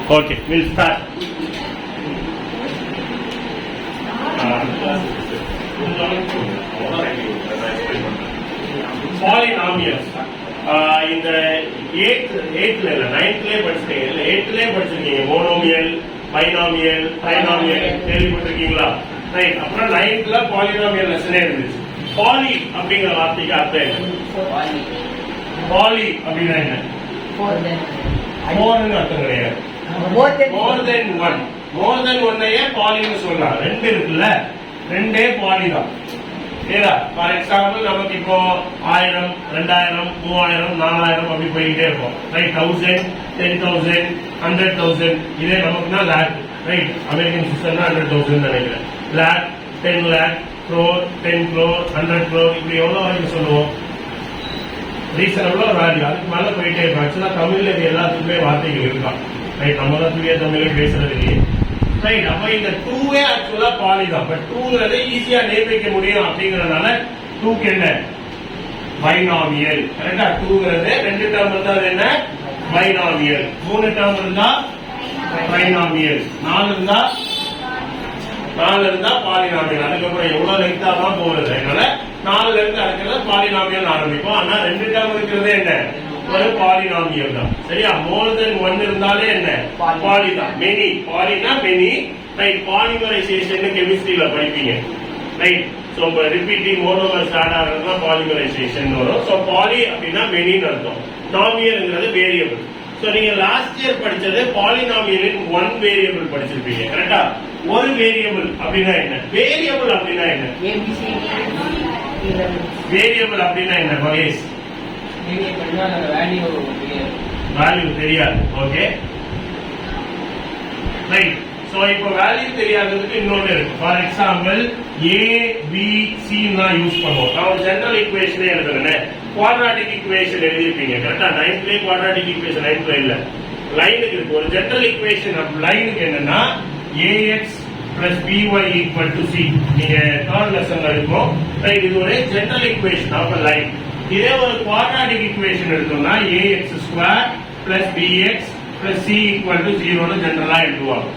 Okay, we'll start. Polynomials. இந்த 8th இல்ல 9th படிச்சிட்டீங்க. 8th படிச்சிருக்கீங்க. மோனோமியல், பைனாமியல், ட்ரைனாமியல் கேள்விப்பட்டிருக்கீங்களா? ரைட். அப்புறம் 9th பாலினாமியல் லெசனே இருந்துச்சு. பாலி அப்படிங்கிற வார்த்தைக்கு அர்த்தம் என்ன? பாலி அப்படின்னா என்ன? மோர்னு அர்த்தம் கிடையாது. மோர் தென் ஒன். மோர் தென் ஒன்னையே பாலின்னு சொல்லலாம். ரெண்டு இருக்குல்ல, ரெண்டே பாலி தான். ஃபார் எக்ஸாம்பிள் நமக்கு இப்போ 1000, 2000, 3000, 4000 அப்படி போயிட்டே இருக்கும். ரைட். 1000, 10,000, 100,000 இதே நமக்குன்னா லேக். ரைட். அமெரிக்கன் சிஸ்டம்னா 100,000 நினைக்கிறேன். Lakh, 10 lakh, crore, 10 crore, 100 crore இப்படி எவ்வளவு வரைக்கும் சொல்லுவோம்? ரீசனபிளா வேல்யூ. அதுக்கு மேல போயிட்டே இருக்கும். ஆக்சுவலா தமிழ்ல இது எல்லாத்துக்குமே வார்த்தைகள் இருக்கான். ரைட். நம்ம தான் தூய தமிழ்ல பேசுறது இல்லையே. ரைட். அப்ப இந்த 2வே ஆக்சுவலா பாலி தான். பட் 2ங்கிறத ஈஸியா நேம் வைக்க முடியும் அப்படிங்கறதுனால 2க்கு என்ன? பைனாமியல். கரெக்டா? 2ங்கிறது 2 டேர்ம் இருந்தா அது என்ன? பைனாமியல். 3 டேர்ம் இருந்தா பைனாமியல். 4 இருந்தா பாலினாமியல். அதுக்கப்புறம் எவ்வளவு லெங்தா தான் போறது. அதனால 4ல இருந்து அடுக்கிறது பாலினாமியல் ஆரம்பிக்கும். ஆனா 2 டேர்ம் இருக்கிறது என்ன? ஒரு பாலினாமியல் தான். சரியா? மோர் தென் 1 இருந்தாலே என்ன? பாலி தான். மெனி. பாலினா மெனி. ரைட். பாலிமரைசேஷன் கெமிஸ்ட்ரியில படிப்பீங்க. Right. So repeating monomers add ஆகிறதுனா பாலிமரைசேஷன் வரும். சோ பாலி அப்படின்னா மெனின்னு அர்த்தம். நாமியல்ங்கிறது வேரியபிள். சோ நீங்க லாஸ்ட் இயர் படிச்சது பாலினாமியலின் 1 வேரியபிள் படிச்சிருப்பீங்க. கரெக்டா? ஒரு வேரியபிள் அப்படின்னா என்ன? வேரியபிள் அப்படின்னா என்ன? வேரியபிள் அப்படின்னா என்ன மகேஷ்? வேல்யூ தெரியாது. ஓகே. ரைட். சோ இப்போ வேல்யூ தெரியாததுக்கு இன்னொன்று இருக்கு. For example A B C தான் யூஸ் பண்ணுவோம். நான் ஒரு ஜெனரல் ஈக்குவேஷனே எழுதுறேன். குவாட்ராட்டிக் ஈக்குவேஷன் எழுதிருப்பீங்க. கரெக்டா? 9th குவாட்ராட்டிக் ஈக்குவேஷன் 9th இல்ல, லைனுக்கு இருக்கு. ஒரு ஜெனரல் ஈக்குவேஷன் லைனுக்கு என்னன்னா ax plus by equal to c. நீங்க தேர்ட் லெசன்ல இருக்கும். ரைட். இது ஒரு general equation of a line. இதே ஒரு குவாட்ராட்டிக் ஈக்குவேஷன் எடுத்தோம்னா ax square plus bx plus c equal to 0 னு ஜெனரலா எழுதுவாங்க.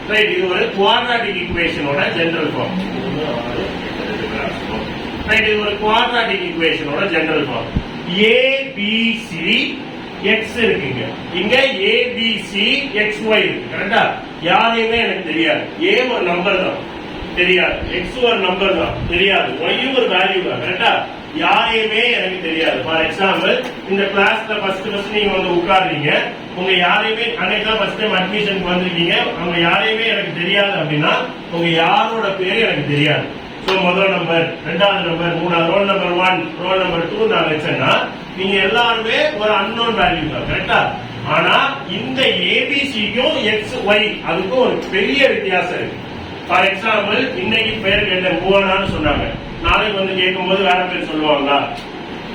ரைட். இது ஒரு குவாட்ராட்டிக் ஈக்குவேஷனோட ஜெனரல் ஃபார்ம். ரைட். இது ஒரு குவாட்ராட்டிக் ஈக்குவேஷனோட general form. a b c x இருக்குங்க. இங்க a b c x y இருக்கு. கரெக்ட்டா? யாரையுமே எனக்கு தெரியாது. a ஒரு நம்பர் தான் தெரியாது, x ஒரு நம்பர் தான் தெரியாது, y ஒரு வேல்யூ தான். கரெக்ட்டா? யாரையுமே எனக்கு தெரியாது. ஃபார் எக்ஸாம்பிள் இந்த கிளாஸ்ல ஃபர்ஸ்ட் நீங்க வந்து உட்கார்றீங்க. உங்க யாரையுமே அன்னைக்கு தான் ஃபர்ஸ்ட் டைம் அட்மிஷனுக்கு வந்திருக்கீங்க. அவங்க யாரையுமே எனக்கு தெரியாது அப்படின்னா உங்க யாரோட பேரு எனக்கு தெரியாது. சோ முதல் நம்பர், ரெண்டாவது நம்பர், மூணாவது ரோல் நம்பர் 1, ரோல் நம்பர் 2 நான் வச்சேன்னா நீங்க எல்லாருமே ஒரு அன்னோன் வேல்யூ தான். கரெக்டா? ஆனா இந்த ஏபிசிக்கும் எக்ஸ் ஒய் அதுக்கும் ஒரு பெரிய வித்தியாசம் இருக்கு. ஃபார் எக்ஸாம்பிள் இன்னைக்கு பேர் கேட்ட மூவனான்னு சொன்னாங்க. நாளைக்கு வந்து கேட்கும் போது வேற பேர் சொல்லுவாங்களா?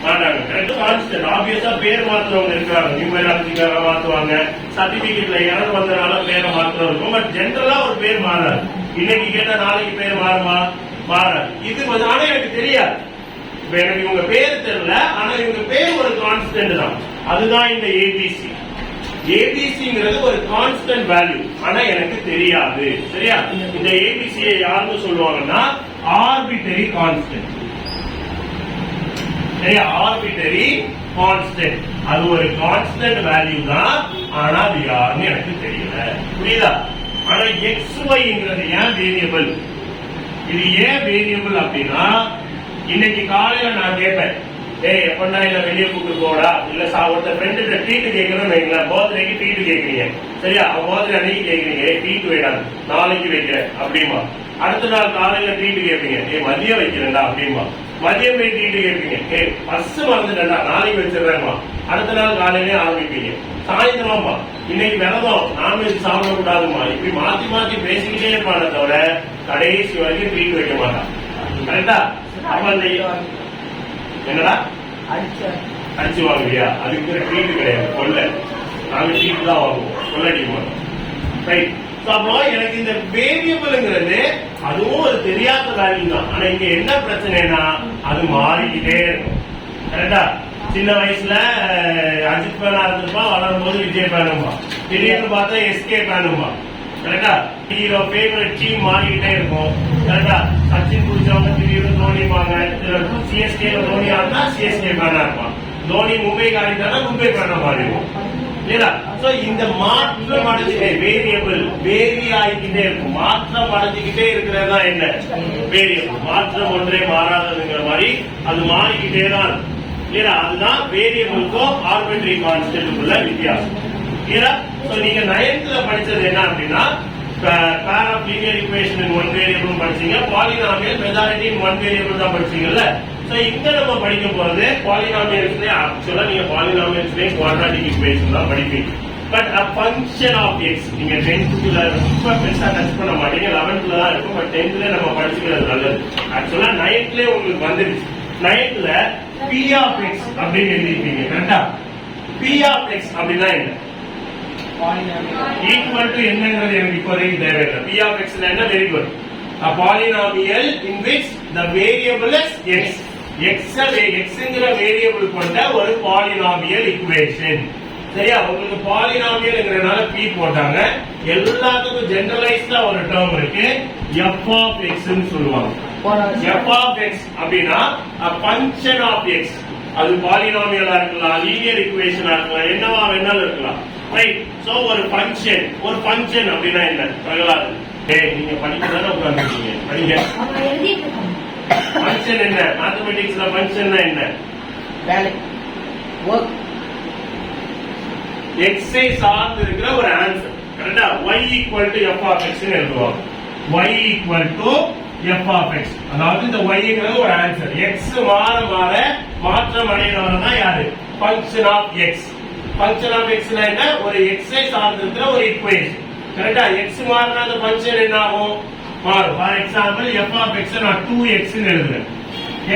மாட்டாங்க. கரெக்ட்? கான்ஸ்டன்ட். ஆப்வியஸா பேர் மாத்துறவங்க இருக்காங்க. நியூமராலஜிக்காக மாத்துவாங்க. சர்டிபிகேட்ல எரர் வந்தனால பேரை மாத்திரம் இருக்கும். பட் ஜென்ரலா ஒரு பேர் மாறாது. இன்னைக்கு கேட்டா நாளைக்கு பேர் மாறுமா? மாறாது. இது வந்து ஆனா எனக்கு தெரியாது. இப்ப எனக்கு இவங்க பேர் தெரியல, ஆனா இவங்க பேர் ஒரு கான்ஸ்டன்ட் தான். அதுதான் இந்த ஏபிசி. ஏபிசிங்கிறது ஒரு கான்ஸ்டன்ட் வேல்யூ, ஆனா எனக்கு தெரியாது. சரியா? இந்த ஏபிசியை யாருன்னு சொல்லுவாங்கன்னா ஆர்பிட்டரி கான்ஸ்டன்ட். சரியா? Arbitrary constant. அது ஒரு கான்ஸ்டன்ட் வேல்யூ தான், ஆனா அது யாருன்னு எனக்கு தெரியல. புரியுதா? ஆனா எக்ஸ் ஒய்ங்கிறது ஏன் வேரியபிள்? இது ஏன் வேரியபிள் அப்படின்னா இன்னைக்கு காலையில நான் கேட்பேன், ஏய் எப்படா இல்ல வெளியே கூப்பிட்டு போடா, இல்ல ஒருத்தர் ஃப்ரெண்டு ட்ரீட் கேட்கணும்னு வைங்களேன். பர்த்டேக்கு ட்ரீட் கேட்கறீங்க. சரியா? அவன் பர்த்டே அன்னைக்கு கேட்கறீங்க, ட்ரீட் வைடாது நாளைக்கு வைக்கிறேன் அப்படிமா. அடுத்த நாள் காலையில ட்ரீட் கேட்பீங்க, ஏ மதியம் வைக்கிறேன்டா அப்படிமா. மதியம் போய் ட்ரீட் கேட்பீங்க, ஏ பஸ் மறந்துட்டா நாளைக்கு வச்சிடறேன்மா. அடுத்த நாள் காலையிலே ஆரம்பிப்பீங்க. சாயந்தரமா இன்னைக்கு விரதம், நான்வெஜ் சாப்பிடக்கூடாதுமா. இப்படி மாத்தி மாத்தி பேசிக்கிட்டே இருப்பானே தவிர கடைசி வரைக்கும் ட்ரீட் வைக்க மாட்டான். கரெக்டா? அப்ப என்னடா அடிச்சு வாங்குறியா? அதுக்கு ட்ரீட் கிடையாது, கொள்ள. நாங்க ட்ரீட் தான் வாங்குவோம், கொள்ள அடிக்க மாட்டோம். ரைட். அப்புறம் எனக்கு இந்த வேரியபிள்ங்கிறது அதுவும் ஒரு தெரியாத வேல்யூ தான். ஆனா இங்க என்ன பிரச்சனைனா அது மாறிக்கிட்டே இருக்கும். கரெக்டா? சின்ன வயசுல அஜித் பேனா இருந்திருப்பான், வளரும் போது விஜய் பேனுமா. திடீர்னு பார்த்தா எஸ்கேப் ஆனுமா கரெக்டா ஹீரோ ஃபேவரட் டீம் மாறிக்கிட்டே இருக்கும் கரெக்டா சச்சின் பிடிச்சவங்க திடீர்னு தோனிப்பாங்க சிஎஸ்கேல தோனி ஆனா சிஎஸ்கே ஃபேனா இருப்பான் தோனி மும்பைக்கு ஆடிட்டானா மும்பை ஃபேனா மாறிடுவோம் இல்லையா சோ இந்த மாற்றம் அடைஞ்சிட்டே வேரியபிள் வேரி ஆகிக்கிட்டே இருக்கும் மாற்றம் அடைஞ்சிக்கிட்டே இருக்கிறதா என்ன வேரியபிள் மாற்றம் ஒன்றே மாறாததுங்கிற மாதிரி அது மாறிக்கிட்டே தான் இல்லையா அதுதான் வேரியபிளுக்கும் ஆர்பிட்ரரி கான்ஸ்டன்ட்க்குள்ள வித்தியாசம் இல்லையா சோ நீங்க 9th படிச்சது என்ன அப்படின்னா pair of linear equation in one variable படிச்சீங்க polynomial majority in one variable தான் படிச்சீங்கல்ல சோ இங்க நம்ம படிக்க போறது polynomialsல ஆக்சுவலா நீங்க polynomialsல quadratic equation தான் படிப்பீங்க but a function of x நீங்க 10th ல ரொம்ப பெருசா டச் பண்ண மாட்டீங்க 11th தான் இருக்கும் பட் 10th ல நம்ம படிச்சுக்கிறது நல்லது ஆக்சுவலா 9th ல உங்களுக்கு வந்துருச்சு 9th ல p of x அப்படின்னு எழுதிருப்பீங்க கரெக்ட்டா p of x அப்படினா என்ன equal to என்னங்கிறது எனக்கு இப்போதைக்கு தேவையில்லை p of x என்ன very good a polynomial in which the variable is x xங்கிற வேரியபிள் கொண்ட ஒரு polynomial equation சரியா உங்களுக்கு polynomialங்கறனால p போட்டாங்க எல்லாத்துக்கும் ஜெனரலைஸ்டா ஒரு டேர்ம் இருக்கு f of x ன்னு சொல்லுவாங்க f of x அப்படினா a function of x அது polynomial இருக்கலாம் linear equation இருக்கலாம் என்னவா வேணாலும் இருக்கலாம் ரைட் சோ ஒரு ஃபங்க்ஷன் அப்படினா என்ன பிரகலாத் டேய் நீங்க படிக்கதானே உட்கார்ந்திருக்கீங்க படிங்க ஃபங்க்ஷன் என்ன மேத்தமேட்டிக்ஸ்ல ஃபங்க்ஷன்னா என்ன வேலை வர்க் x ஐ சார்ந்து இருக்கிற ஒரு ஆன்சர் கரெக்ட்டா y f of x ன்னு எழுதுவாங்க y f of x அதாவது இந்த y ங்கிறது ஒரு ஆன்சர் x மாற மாற்றம் அடையறவங்க தான் யாரு function of x function of x னா என்ன ஒரு x ஐ சார்ந்து இருக்கிற ஒரு equation கரெக்ட்டா x மாறினா அந்த ஃபங்க்ஷன் என்ன ஆகும் மாறும் for example f of x நான் 2x ன்னு எழுதுறேன்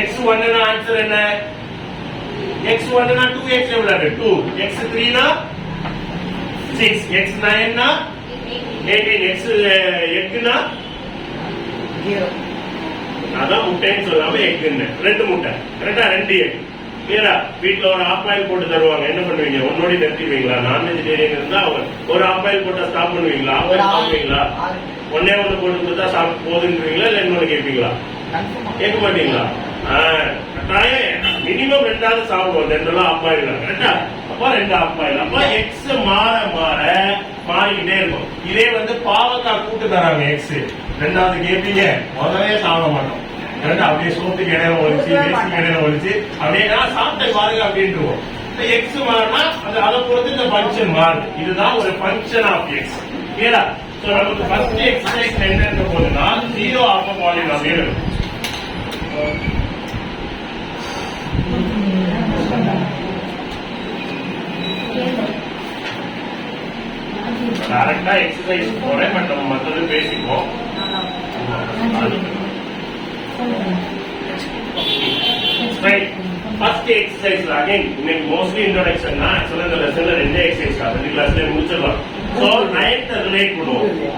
x1 னா ஆன்சர் என்ன x1 னா 2x எவ்வளவு 2 x3 னா 6 x9 னா 18 x8 னா 0 அதான் முட்டைன்னு சொல்லாம எக்குன்னு ரெண்டு முட்டை கரெக்ட்டா ரெண்டு எக் கிளியரா வீட்ல ஒரு ஆஃப் பாயில் போட்டு தருவாங்க என்ன பண்ணுவீங்க ஒன்னோடி நிறுத்திடுவீங்களா நான் வெஜிடேரியன் இருந்தா ஒரு ஆஃப் பாயில் போட்டா ஸ்டாப் பண்ணுவீங்களா சாப்பிடுவீங்களா ஒன்னே ஒண்ணு போட்டு கொடுத்தா சாப்பிட்டு போதுன்றீங்களா இல்ல இன்னொன்னு கேட்பீங்களா கேட்க மாட்டீங்களா மினிமம் ரெண்டாவது சாப்பிடுவோம் ரெண்டெல்லாம் ஆஃப் பாயில் கரெக்டா அப்ப ரெண்டு ஆஃப் பாயில் அப்ப எக்ஸ் மாறிக்கிட்டே இருக்கும் இதே பாவக்காய் கூட்டு தராங்க எக்ஸ் ரெண்டாவது கேட்பீங்க முதலே சாப்பிட மாட்டோம் அப்படியே சோத்துக்கு இடையில ஒழிச்சு வேஸ்டுக்கு இடையில ஒழிச்சு அப்படியே சாப்பிட்ட பாருங்க அப்படின்ட்டுவோம் எக்ஸ் மாறினா அதை பொறுத்து இந்த ஃபங்க்ஷன் மாறுது இதுதான் ஒரு ஃபங்க்ஷன் ஆஃப் எக்ஸ் கிளியரா சோ நமக்கு ஃபர்ஸ்ட் எக்ஸசைஸ் என்னன்னு போதுனா 0 ஆஃப் பாலினாமியல் இருக்கும் டைரக்டா எக்ஸசைஸ் போறேன் பட் நம்ம மத்தது பேசிப்போம் Right. First exercise again, mostly introduction na. Actually, the lesson la rende exercise ka. The class le muchalla. So 9th relate kudo.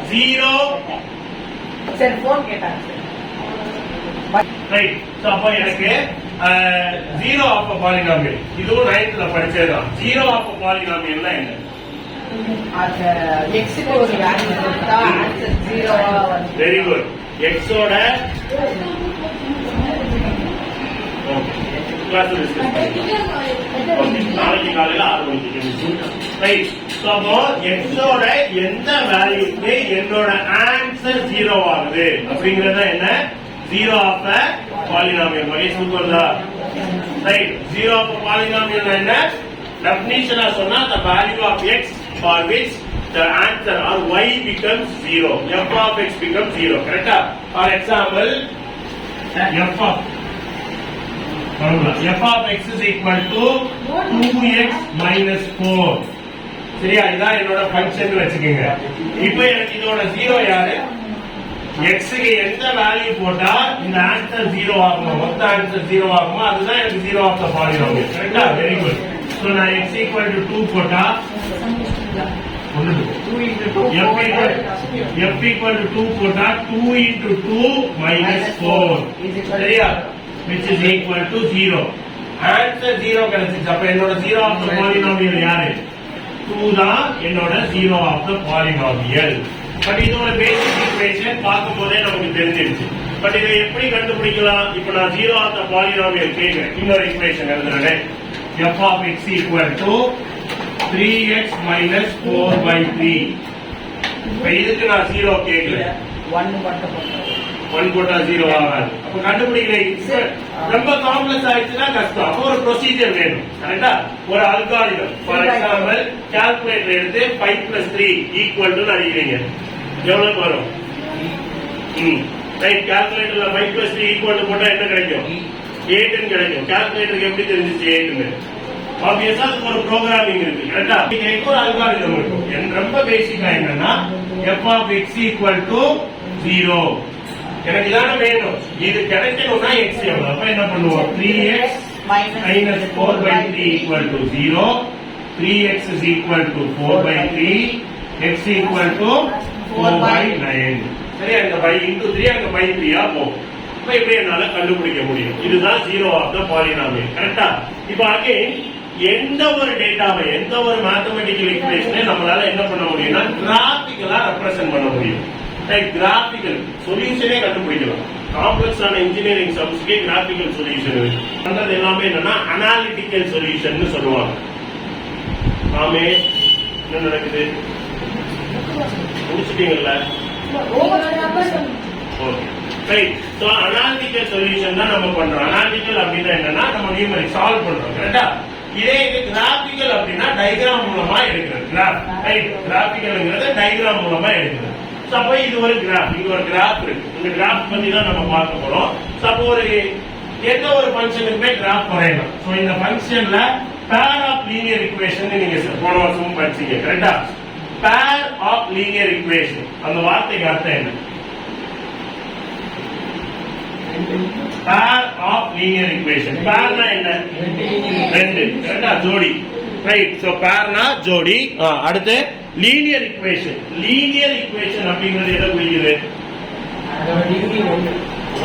0. Sir phone keta. Right. So appo enake 0 of a polynomial. Idu 9th la padichedha. 0 of a polynomial na enna? X ku oru value kodutha answer 0. Very good. X oda நாளைக்கு காலையில 6 மணிக்கு right so அப்போ எக்ஸோட எந்த வேல்யூக்கு என்னோட answer 0 ஆகுது அப்படிங்கறது என்ன 0 ஆஃப் a polynomial வகை சூப்பர்தா ரைட் 0 ஆஃப் a polynomial என்ன டெஃபினிஷனா சொன்னா the value of x for which the answer or y becomes 0 f of x becomes 0 கரெக்ட்டா for example f of x is equal to 2x minus 4 சரியா இதான் என்னோட function வெச்சுக்கங்க இப்போ எனக்கு இதோட 0 யாரு x க்கு எந்த வேல்யூ போட்டா இந்த ஆன்சர் 0 ஆகுமா மொத்த ஆன்சர் 0 ஆகுமா அதுதான் எனக்கு 0 ஆஃப் தி பாலினாமியல் கரெக்ட்டா வெரி குட் சோ நான் x 2 போட்டா f equal to 2 போட்டா 2 into 2 minus 4 சரியா which is equal to 0 answer 0 கிடைச்சிச்சு அப்ப என்னோட 0 ஆஃப் தி பாலினாமியல் யாரு 2 தான் என்னோட zero of the polynomial. But இது ஒரு பேசிக் ஈக்குவேஷன், பார்க்கும் போதே நமக்கு தெரிஞ்சிருச்சு. பட் இதை எப்படி கண்டுபிடிக்கலாம்? இப்ப நான் ஜீரோ ஆஃப் த பாலினாமியல் கேட்கிறேன். இன்னொரு ஈக்குவேஷன் எழுதுறேன். f of x equal to 3x minus 4/3. இப்ப இதுக்கு நான் ஜீரோ கேட்கிறேன். 1 போட்டா ஜீரோ ஆகாது. அப்ப கண்டுபிடிக்கிறேன். ரொம்ப காம்ப்ளெக்ஸ் ஆயிடுச்சுன்னா கஷ்டம். அப்போ ஒரு ப்ரொசீஜர் வேணும். கரெக்டா? ஒரு அல்காரிதம். ஃபார் எக்ஸாம்பிள் கால்குலேட்டர் எடுத்து 5 plus 3 equal to அடிக்கிறீங்க. எவ்வளவு வரும்? ரைட். கால்குலேட்டர்ல 5 plus 3 equal to போட்டா என்ன கிடைக்கும்? 8 ன்னு கிடைக்கும். கால்குலேட்டருக்கு எப்படி தெரிஞ்சிச்சு 8 ன்னு? ஆப்வியஸா அதுக்கு ஒரு ப்ரோகிராமிங் இருக்கு. கரெக்டா? இதுக்கு ஒரு அல்காரிதம் இருக்கு. ரொம்ப பேசிக்கா என்னன்னா f of x equal to 0. எனக்கு இதான வேணும். இது கிடைக்கணும்னா x எவ்வளவு? அப்ப என்ன பண்ணுவோம்? 3x minus 4/3 equal to 0. 3x is equal to 4/3. x equal to 4/9. சரி, அங்க by into 3 அங்க by 3 ஆ போகும். இப்ப இப்படி என்னால கண்டுபிடிக்க முடியும். இதுதான் ஜீரோ ஆஃப் த பாலினாமியல். கரெக்டா? இப்ப அகைன் எந்த ஒரு டேட்டாவை, எந்த ஒரு மேத்தமெட்டிக்கல் ஈக்குவேஷனை நம்மளால என்ன பண்ண முடியும்னா கிராபிக்கலா ரெப்ரசென்ட் பண்ண முடியும். கிராபிக்கல் சொல்யூஷனே கண்டுபிடிக்கலாம். காம்ப்ளெக்ஸான இன்ஜினியரிங் சம்ஸ்க்கு கிராபிக்கல் சொல்யூஷன் இருக்கு. பண்றது எல்லாமே என்னன்னா அனாலிட்டிக்கல் சொல்யூஷன் சொல்லுவாங்க. ஆமே, என்ன நடக்குது? முடிச்சிட்டீங்கல்ல? Okay, right. So analytical solution தான் நம்ம பண்றோம். அனாலிட்டிக்கல் அப்படின்னா என்னன்னா நம்ம நியூமரிக் சால்வ் பண்றோம். கரெக்டா? இதே இது கிராபிக்கல் அப்படின்னா டயகிராம் மூலமா எடுக்கிறது. Graph, right. கிராபிக்கல்ங்கிறது டயகிராம் மூலமா எடுக்கிறது. அப்போ இது ஒரு கிராஃப், இங்க ஒரு கிராஃப் இருக்கு. இந்த கிராஃப் பத்தி தான் நம்ம பார்க்க போறோம். அப்போ ஒரு எந்த ஒரு ஃபங்க்ஷனுக்குமே கிராஃப் வரையலாம். சோ இந்த ஃபங்க்ஷன்ல பேர் ஆஃப் லீனியர் ஈக்குவேஷன் நீங்க போன வருஷமும் படிச்சீங்க. கரெக்டா? பேர் ஆஃப் லீனியர் ஈக்குவேஷன், அந்த வார்த்தைக்கு அர்த்தம் என்ன? Pair of linear equation. பேர்னா என்ன? ரெண்டு. கரெக்டா? ஜோடி. ரைட். சோ பேர்னா ஜோடி. அடுத்து லீனியர் ஈக்குவேஷன். லீனியர் ஈக்குவேஷன் அப்படிங்கிறது எதை குறிக்குது?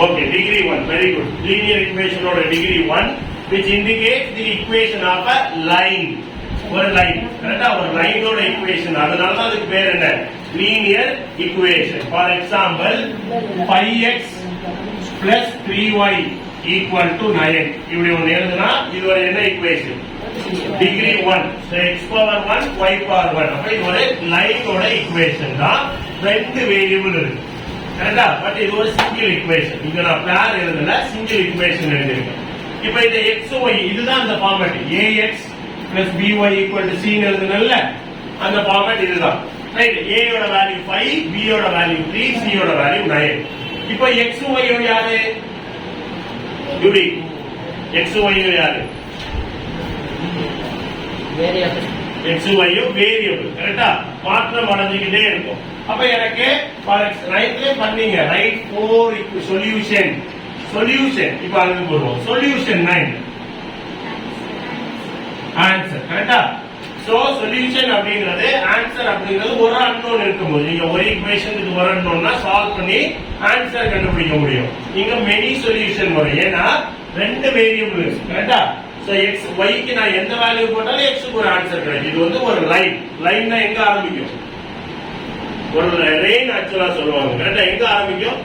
Okay, degree 1. Very good. Linear ஈக்குவேஷனோட degree 1 which indicates the equation of a line. ஒரு லைன். கரெக்டா? ஒரு லைனோட ஈக்குவேஷன். அதனால தான் அதுக்கு பேர் என்ன? Linear equation. For example 5x plus 3y equal to 9. இப்படி ஒன்னு எழுதுனா இது ஒரு என்ன equation? Degree 1. so x power 1 y power 1. அப்ப இது ஒரு லைனோட ஈக்குவேஷன் தான். ரெண்டு வேரியபிள் இருக்கு. கரெக்டா? பட் இது ஒரு சிங்கிள் ஈக்குவேஷன். இங்க நான் பேர் எழுதல, சிங்கிள் ஈக்குவேஷன் எழுதிருக்கேன். இப்போ இந்த x y இதுதான் அந்த format. ax plus by equal to c எழுதுனல்ல, அந்த ஃபார்மட் இதுதான். ரைட். a யோட வேல்யூ 5, b யோட வேல்யூ 3, c யோட வேல்யூ 9. இப்போ x y யாரு? யூடி. x y யாரு? x y variable. கரெக்டா? மாற்றம் அடைஞ்சிக்கிட்டே இருக்கும். அப்ப எனக்கு ரைட்ல பண்ணீங்க. Right 4 solution. சொல்யூஷன் இப்ப அதுக்கு போடுவோம். Solution 9 answer. கரெக்டா? சோ சொல்யூஷன் அப்படிங்கிறது, ஆன்சர் அப்படிங்கிறது ஒரு அன்னோன் இருக்கும்போது, நீங்க ஒரு ஈக்குவேஷனுக்கு ஒரு அன்னோன்னா சால்வ் பண்ணி ஆன்சர் கண்டுபிடிக்க முடியும். இங்க மெனி சொல்யூஷன் வரும். ஏன்னா ரெண்டு வேரியபிள் இருக்கு. கரெக்டா? சோ x y க்கு நான் எந்த வேல்யூ போட்டாலும் x க்கு ஒரு ஆன்சர் கிடைக்கும். இது வந்து ஒரு லைன். லைன்னா எங்க ஆரம்பிக்கும்? ஒரு ரேன் ஆக்சுவலா சொல்லுவாங்க. கரெக்டா? எங்க ஆரம்பிக்கும்?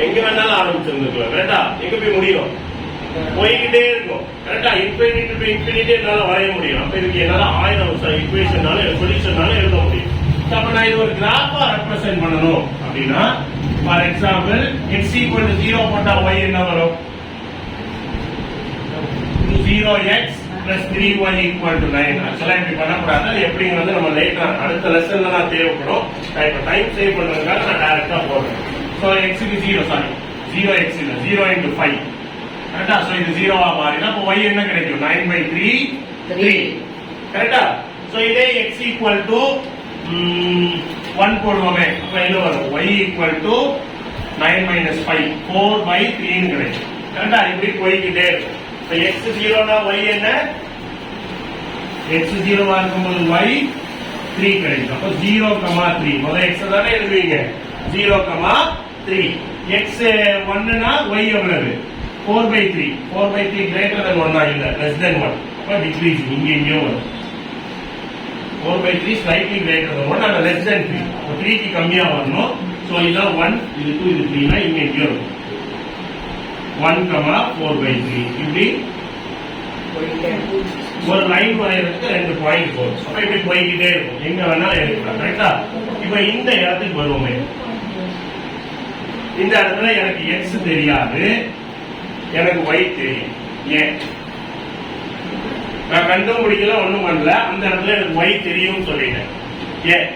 எங்க வேணாலும் ஆரம்பிச்சிருந்துக்கலாம். கரெக்டா? எங்க போய் முடியும்? போய்கிட்டே இருக்கும். கரெக்டா? இன்ஃபினிட்டி டு இன்ஃபினிட்டி என்னால வரைய முடியும். அப்ப இதுக்கு என்னால 1000 ஈக்குவேஷனால சொல்யூஷனால எழுத முடியும். அப்ப நான் இது ஒரு கிராஃபா ரெப்ரசென்ட் பண்ணணும் அப்படின்னா, for example x equal to 0 போட்டா y என்ன வரும்? 0x plus 3y equal to 9. ஆக்சுவலா இப்படி பண்ணக்கூடாது. அது எப்படிங்கிறது நம்ம லேட்டரா அடுத்த லெசன்ல நான் தேவைப்படும். இப்ப டைம் சேவ் பண்றதுக்காக நான் டைரக்டா போடுறேன். சோ x க்கு 0, சாரி 0x இல்ல 0 into 5. கரெக்டா? சோ இது 0 ஆ மாறினா அப்ப y என்ன கிடைக்கும்? 9/3 3. கரெக்டா? சோ இதே x equal to 1 போடுவோமே. அப்ப என்ன வரும்? y equal to 9 minus 5 4/3 ன்னு கிடைக்கும். கரெக்டா? இப்படி போய்கிட்டே இருக்கும். x 0 னா y என்ன? x 0 ஆ இருக்கும்போது y 3 கிடைக்கும். அப்ப 0,3 முதல்ல x தானே எழுதுவீங்க. 0,3. x 1 னா y எவ்வளவு? 4/3. 4/3 greater than 1 இல்ல less than 1. அப்ப டிக்ரீஸ் இங்க வரும். 4/3 slightly greater than 1 and less than 3. So 3 க்கு கம்மியா வரணும். So இதான் 1, இது 2, இது 3 னா இங்க எங்க இருக்கும்? 1, 4/3. இப்படி ஒரு லைன் வரையறதுக்கு 2 பாயிண்ட் போகும். அப்ப இப்படி போய்கிட்டே இருக்கும். எங்க வேணாலும் எடுக்கலாம். கரெக்டா? இப்ப இந்த இடத்துக்கு வருவோமே. இந்த இடத்துல எனக்கு x தெரியாது, எனக்கு y தெரியும். ஏன்? நான் கண்டுபிடிக்கல, ஒண்ணும் பண்ணல. அந்த இடத்துல எனக்கு y தெரியும் சொல்லிட்டேன். ஏன்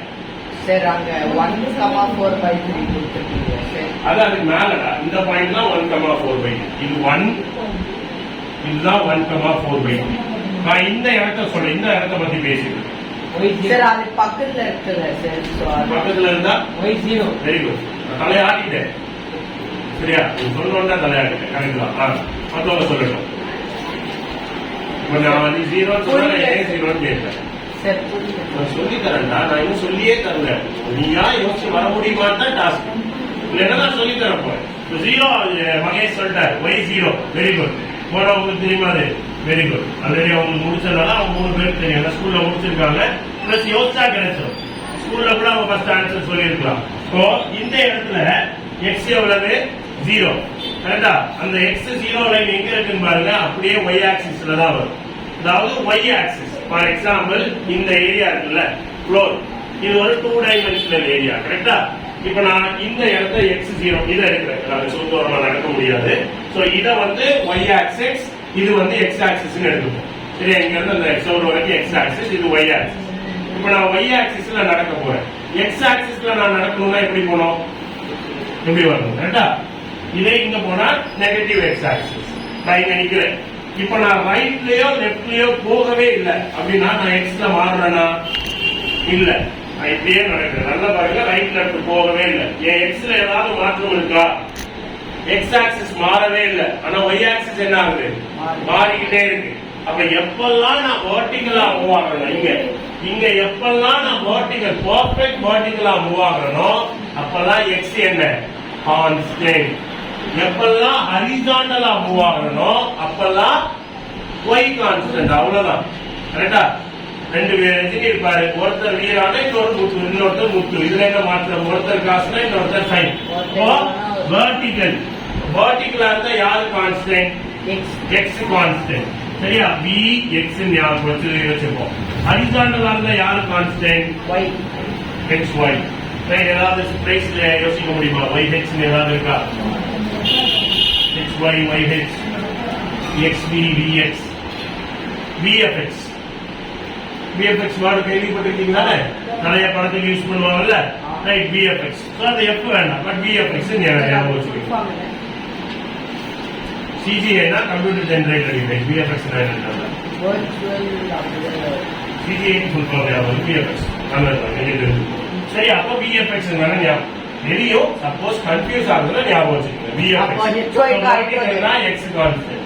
சார்? அங்க 1,4/3 கொடுத்துருக்கீங்க சார். அது அதுக்கு மேலடா. இந்த பாயிண்ட் தான் 1,4/3. இது 1, இதுதான் 1,4/3. நான் இந்த இடத்த சொல்ல, இந்த இடத்த பத்தி பேசிட்டு சார். அது பக்கத்துல இருக்குல்ல சார்? பக்கத்துல இருந்தா y0. Very good. தலையாட்டிட்டேன். சரியா? சொல்லணும்னா தலையாட்டிட்டேன். கரெக்ட் தான். மத்தவங்க சொல்லட்டும். நான் வந்து 0 சொல்ல, ஏன் 0ன்னு கேட்டேன். சொல்லி தரேன்டா. நான் இன்னும் சொல்லியே தரல. நீயா யோசிச்சு வர முடியுமான்னு தான் டாஸ்க். இல்லைன்னா நான் சொல்லி தரேன். 0 மகேஷ் சொல்லிட்டார். y0. Very good. போன உங்களுக்கு தெரியுமா? அது வெரி குட். ஆல்ரெடி அவங்க முடிச்சதுனால அவங்க 3 பேருக்கு தெரியும். ஸ்கூல்ல முடிச்சிருக்காங்க. பிளஸ் யோசிச்சா கிடைச்சோம். ஸ்கூல்ல கூட அவங்க ஃபர்ஸ்ட் ஆன்சர் சொல்லியிருக்கலாம். ஸோ இந்த இடத்துல x எவ்வளவு? 0. கரெக்டா? அந்த x 0 லைன் எங்க இருக்குன்னு பாருங்க. அப்படியே y ஆக்சிஸ்ல தான் வரும். அதாவது y ஆக்சிஸ். ஃபார் எக்ஸாம்பிள் இந்த ஏரியா இருக்குல்ல, ஃப்ளோர், இது ஒரு 2 டைமென்ஷனல் ஏரியா. கரெக்டா? இப்ப நான் இந்த இடத்த x0 இதை எடுக்கிறேன். நான் சுத்தமா நடக்க முடியாது. சோ இத வந்து y ஆக்சிஸ், இது வந்து x ஆக்சிஸ் எடுத்துப்போம். சரி, இங்க இருந்து அந்த x வரைக்கும் x ஆக்சிஸ், இது y ஆக்சிஸ். இப்ப நான் y ஆக்சிஸ்ல நடக்க போறேன். x ஆக்சிஸ்ல நான் நடக்கணும்னா எப்படி போனோம்? எப்படி வரணும்? கரெக்டா? இதே இங்க போனா நெகட்டிவ் x ஆக்சிஸ். நான் இங்க நிக்கிறேன். இப்ப நான் ரைட்லயோ லெப்ட்லயோ போகவே இல்லை அப்படின்னா நான் எக்ஸ்ல மாறுறேனா? இல்ல, நான் இப்படியே நடக்கிறேன். நல்லா பாருங்க, ரைட் லெப்ட் போகவே இல்லை. என் எக்ஸ்ல ஏதாவது மாற்றம் இருக்கா? எக்ஸ் ஆக்சிஸ் மாறவே இல்லை. ஆனா ஒய் ஆக்சிஸ் என்ன ஆகுது? மாறிக்கிட்டே இருக்கு. அப்ப எப்பெல்லாம் நான் வெர்டிகலா மூவ் ஆகுறேன், இங்க எப்பெல்லாம் நான் வெர்டிகல் பெர்ஃபெக்ட் வெர்டிகலா மூவ் ஆகுறனோ அப்பெல்லாம் எக்ஸ் என்ன? கான்ஸ்டன்ட். எப்பெல்லாம் ஹரிசாண்டலா மூவ் ஆகுறனோ அப்பெல்லாம் ஒய் கான்ஸ்டன்ட். அவ்வளவுதான். கரெக்டா? 2 பேர் என்ஜினியர் இருப்பாரு. ஒருத்தர் வீரான, இன்னொருத்தர் முத்து. இதுல என்ன மாற்றம்? ஒருத்தர் காசுனா இன்னொருத்தர் சைன். வெர்டிகல் வெர்டிகலா இருந்தா யாரு கான்ஸ்டன்ட்? X constant. சரியா? வி எக்ஸ் ஞாபகம் வச்சுப்போம். ஹரிசாண்டலா இருந்தா யாரு கான்ஸ்டன்ட்? Y X Y. ஏதாவது பிரைஸ்ல யோசிக்க முடியுமா? ஒய் ஹெச் ஏதாவது இருக்கா? X Y Y H X V V X VFX. VFX word கேள்விப்பட்டிருக்கீங்களா? நிறைய படத்துக்கு யூஸ் பண்ணுவாங்கல்ல. Right, VFX. அந்த எஃப் வேண்டாம், பட் விஎஃப்எக்ஸ் ஞாபகம் வச்சுக்கோங்க. சிஜிஐனா கம்ப்யூட்டர் ஜெனரேட்டட் இமேஜ். விஎஃப்எக்ஸ் என்ன? சிஜிஐ ஃபுல் ஃபார்ம் ஞாபகம். விஎஃப்எக்ஸ் சரி. அப்ப விஎஃப்எக்ஸ் ஞாபகம் தெரியும். சப்போஸ் கன்ஃபியூஸ் ஆகுதுன்னா ஞாபகம் வச்சுக்கோங்க. VFX X constant.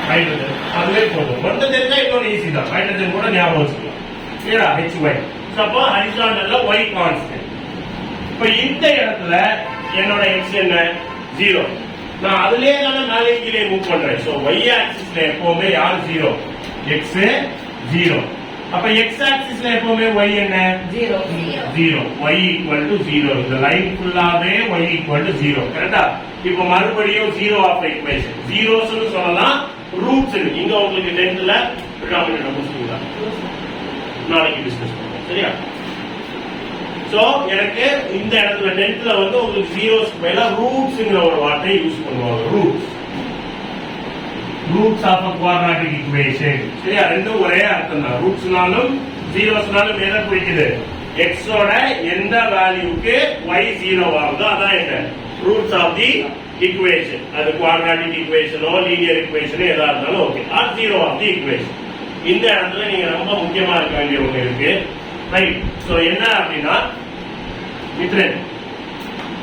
ஹைட்ரஜன் அதுவே போதும். ஒன்று தெரிஞ்சா இன்னொரு ஈஸி தான். ஹைட்ரஜன் கூட ஞாபகம் வச்சுக்கலாம். சரியா? H Y. அப்போ ஹரிசாண்டல்ல ஒய் கான்ஸ்டன்ட். இப்ப இந்த இடத்துல என்னோட எக்ஸ் என்ன? 0. நான் அதுலயே தானே மேலே கீழே மூவ் பண்றேன். சோ ஒய் ஆக்சிஸ்ல எப்பவுமே யார் 0? எக்ஸ் 0. அப்ப எக்ஸ் ஆக்சிஸ்ல எப்பவுமே ஒய் என்ன? 0. Y equal to 0. இந்த லைன் ஃபுல்லாவே ஒய் ஈக்குவல் டு 0. கரெக்டா? இப்ப மறுபடியும் 0 ஆஃப் ஈக்குவேஷன். ஜீரோஸ்னு சொல்லலாம், ரூட்ஸ் இருக்கு. இங்க உங்களுக்கு 10th முடிச்சுங்களா? நாளைக்கு டிஸ்கஸ் பண்ணுவோம். சரியா? சோ எனக்கு இந்த இடத்துல 10th வந்து உங்களுக்கு ஜீரோஸ்க்கு மேல ரூட்ஸ்ங்கிற ஒரு வார்த்தையை யூஸ் பண்ணுவாங்க. Roots of quadratic equation. சரியா? ரெண்டும் ஒரே அர்த்தம் தான். ரூட்ஸ்னாலும் ஜீரோஸ்னாலும் எதை குறிக்குது? எக்ஸோட எந்த வேல்யூக்கு ஒய் 0 ஆகுதோ அதான் என்ன? Roots of the equation. அது குவாட்ராட்டிக் ஈக்குவேஷனோ லீனியர் ஈக்குவேஷனோ எதா இருந்தாலும் okay. Or 0 of the equation. இந்த இடத்துல நீங்க ரொம்ப முக்கியமா இருக்க வேண்டிய ஒண்ணு இருக்கு. ரைட். சோ என்ன அப்படின்னா, மித்ரன்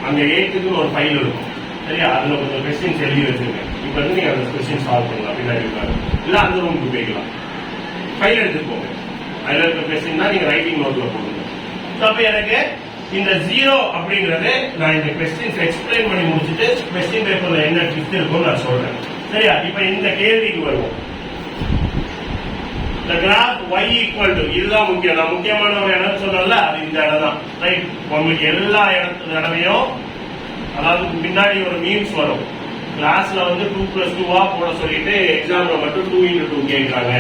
அங்க 8க்கு ஒரு ஃபைல் இருக்கும். சரியா? அதுல கொஞ்சம் கொஸ்டின்ஸ் எழுதி வச்சிருக்கேன். இப்ப வந்து நீங்க அந்த கொஸ்டின் சால்வ் பண்ணலாம். அப்படின்னா இருக்காரு இல்ல அந்த ரூமுக்கு போய்க்கலாம். ஃபைல் எடுத்துட்டு போங்க. அதுல இருக்க கொஸ்டின் தான் நீங்க ரைட்டிங் நோட்ல போடுங்க. அப்ப எனக்கு இந்த 0 அப்படிங்கறது நான் இந்த கொஸ்டின்ஸ் எக்ஸ்பிளைன் பண்ணி முடிச்சுட்டு கொஸ்டின் பேப்பர்ல என்ன ட்விஸ்ட் இருக்கும்னு நான் சொல்றேன். சரியா? இப்ப இந்த கேள்விக்கு வருவோம். the graph y equal to இதுதான் முக்கியம். நான் முக்கியமான ஒரு இடம் சொன்னேன்ல, அது இந்த இடம் தான். ரைட், உங்களுக்கு எல்லா இடத்துலயும் அதாவது பின்னாடி ஒரு மீம்ஸ் வரும். கிளாஸ்ல வந்து 2+2 போட சொல்லிட்டு எக்ஸாம்ல மட்டும் 2x2 கேட்கறாங்க.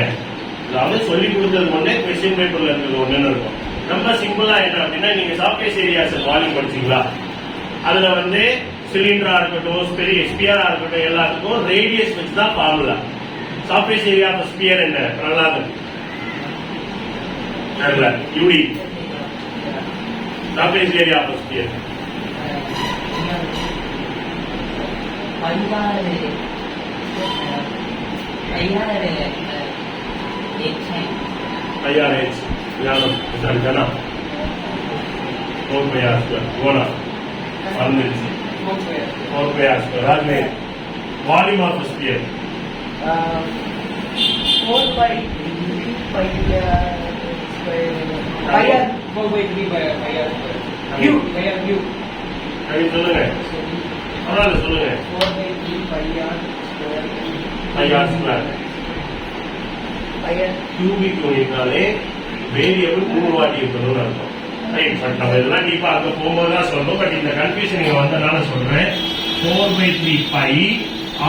அதாவது சொல்லி கொடுத்தது ஒண்ணு, கொஸ்டின் பேப்பர்ல இருக்கிறது ஒண்ணுன்னு இருக்கும். ரொம்ப சிம்பிளா என்ன அப்படின்னா, நீங்க சர்ஃபேஸ் ஏரியாஸ் வால்யூம் படிச்சீங்களா? அதுல வந்து சிலிண்டரா இருக்கட்டும், ஸ்பியரா இருக்கட்டும், எல்லாத்துக்கும் ரேடியஸ் வச்சு தான் formula. Surface area of sphere என்ன? பிரகலாதன் யூடி. Surface area of sphere 5000 Gnanam சரிதானா? 4πr². கோணா வந்துருச்சு. 4πr². அதுல வால்யூம் ஆஃப் ஸ்பியர் 4/3 சொல்லுங்க, பரவாயில்ல சொல்லுங்க. 4/3 கியூபிக் யூனிட்னாலே வேரியபிள் 3 வாட்டி இருக்கணும்னு அர்த்தம். ரைட், பட் நம்ம இதெல்லாம் டீப்பா அங்க போகும்போது தான் சொல்றோம். பட் இந்த கன்ஃபியூஷன் நீங்க வந்தனால சொல்றேன். 4/3 π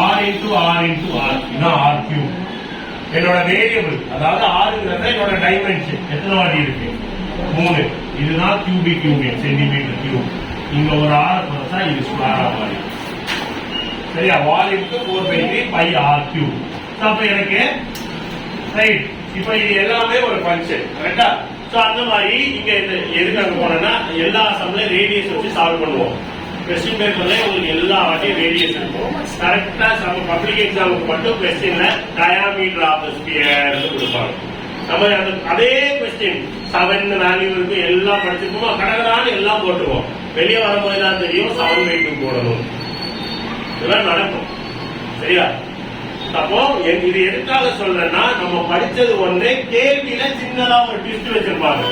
r into r into r, இதுதான் r கியூப். என்னோட வேரியபிள், அதாவது ஆறுங்கிறத என்னோட டைமென்ஷன் எத்தனை வாட்டி இருக்கு? 3. இதுதான் கியூபிக் யூனிட், சென்டிமீட்டர் கியூப். இங்க ஒரு r கொடுத்தா இது ஸ்கொயரா மாறி. சரியா? வால்யூம்க்கு 4/3 π r கியூப். அப்ப எனக்கு ரைட், இப்ப இது எல்லாமே ஒரு ஃபங்க்ஷன். கரெக்டா? சோ அந்த மாதிரி இங்க எதுக்கு அங்க போனோம்னா, எல்லா சம்லயும் ரேடியஸ் வச்சு சால்வ் பண்ணுவோம். கொஸ்டின் பேப்பர்ல உங்களுக்கு எல்லா வாட்டியும் ரேடியஸ் இருக்கும். கரெக்டா நம்ம பப்ளிக் எக்ஸாமுக்கு மட்டும் கொஸ்டின்ல டயாமீட்டர் ஆஃப் ஸ்பியர் கொடுப்பாங்க. நம்ம அதே கொஸ்டின் 7 வேல்யூ இருக்கு, எல்லாம் படிச்சிருக்கோமோ கடகடான்னு எல்லாம் போட்டுருவோம். வெளியே வரும்போது தான் தெரியும் 7/2 போடணும். இதெல்லாம் நடக்கும். சரியா? அப்போ இது எதுக்காக சொல்றேன்னா, நம்ம படிச்சது ஒண்ணு, கேள்வியில சின்னதா ஒரு ட்விஸ்ட் வச்சிருப்பாங்க.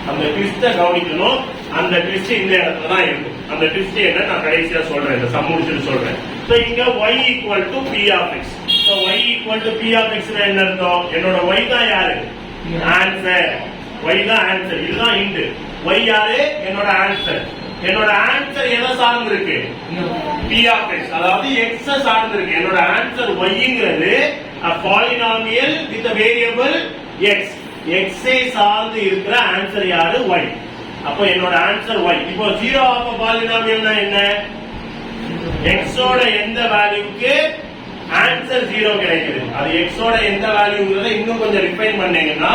அந்த ட்விஸ்ட கவனிக்கணும். அந்த ட்விஸ்ட் இந்த இடத்துல தான் இருக்கும். அந்த ட்விஸ்ட் என்ன நான் கடைசியா சொல்றேன், இந்த சம் முடிச்சுட்டு சொல்றேன். சோ இங்க y equal to p of x. So y equal to p of x னா என்ன அர்த்தம்? என்னோட y தான் யாரு? ஆன்சர். y தான் ஆன்சர். இதுதான் இன்ட். y யாரு? என்னோட ஆன்சர். என்னோட ஆன்சர் எதை சார்ந்து இருக்கு? p of x, அதாவது x சார்ந்து இருக்கு. என்னோட answer y-ங்கிறது a polynomial with a variable x. x சார்ந்து இருக்கிற ஆன்சர் யாரு? y. அப்போ என்னோட ஆன்சர் y. இப்போ 0 ஆஃப் a polynomial னா என்ன? x ஓட எந்த வேல்யூக்கு ஆன்சர் 0 கிடைக்குது. அது x ஓட எந்த வேல்யூங்கிறத இன்னும் கொஞ்சம் ரிஃபைன் பண்ணீங்கன்னா,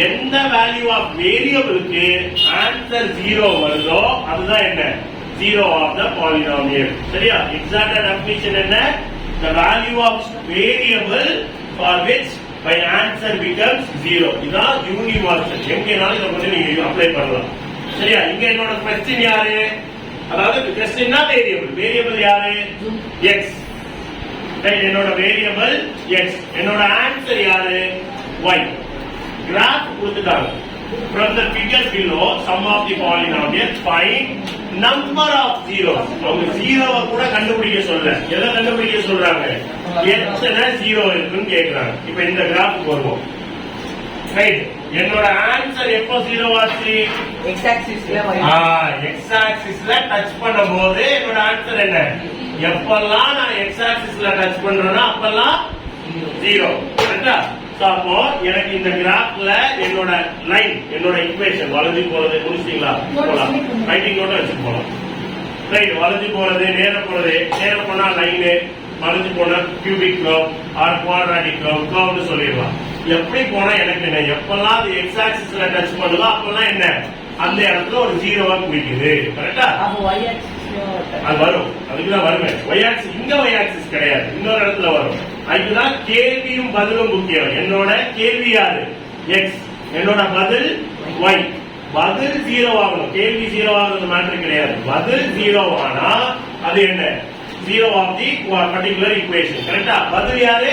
எந்த வேல்யூ ஆஃப் வேரியபிளுக்கு ஆன்சர் 0 வருதோ அதுதான் என்ன? 0 ஆஃப் த பாலினாமியல். சரியா? எக்ஸாக்ட் டெஃபினிஷன் என்ன? the value of variable for which by answer becomes 0. இதுதான் யூனிவர்சல். எங்கேனாலும் இதை வந்து நீங்க அப்ளை பண்ணலாம். சரியா? இங்க என்னோட क्वेश्चन யாரு? அதாவது क्वेश्चनனா வேரியபிள். வேரியபிள் யாரு? x. ரைட், என்னோட வேரியபிள் x. என்னோட ஆன்சர் யாரு? y. கிராஃப் கொடுத்துட்டாங்க. From the figure below, sum of the polynomial, find number of zeros. அவங்க 0 கூட கண்டுபிடிக்க சொல்ல. எதை கண்டுபிடிக்க சொல்றாங்க? எத்தனை 0 இருக்குன்னு கேக்குறாங்க. இப்போ இந்த கிராஃப் வருவோம். ரைட், என்னோட ஆன்சர் எப்போ 0 ஆச்சு? x axisல x axisல டச் பண்ணும்போது என்னோட ஆன்சர் என்ன? எப்பெல்லாம் நான் x axisல டச் பண்றேனோ அப்பெல்லாம் 0. கரெக்ட்டா? அப்போ எனக்கு இந்த கிராஃப்ல என்னோட லைன், என்னோட ஈக்குவேஷன் வளைஞ்சு போறது முடிச்சிட்டீங்களா? போலாம். ரைட்டிங் நோட் வச்சு போலாம். ரைட், வளைஞ்சு போறது, நேர போறது. நேர போனா லைனு, வளைஞ்சு போனா cubic curve or quadratic curve, கர்வ்னு சொல்லிடலாம். எப்படி போனா எனக்கு என்ன? எப்பெல்லாம் அது எக்ஸ் ஆக்சிஸ்ல டச் பண்ணுதோ அப்பெல்லாம் என்ன? அந்த இடத்துல ஒரு 0 குறிக்குது. கரெக்டா? அப்போ y axis அது வரும். அதுக்குதான் வருவேன். y axis இங்க y axis கிடையாது, இன்னொரு இடத்துல வரும். அதுக்குதான் கேள்வியும் பதிலும் முக்கியம். என்னோட கேள்வி யாரு? x. என்னோட பதில் y. பதில் 0 ஆகணும். கேள்வி 0 ஆகுறது மேட்டர் கிடையாது. பதில் 0 ஆனா அது என்ன? 0 ஆஃப் தி பர்டிகுலர் ஈக்குவேஷன். கரெக்டா? பதில் யாரு?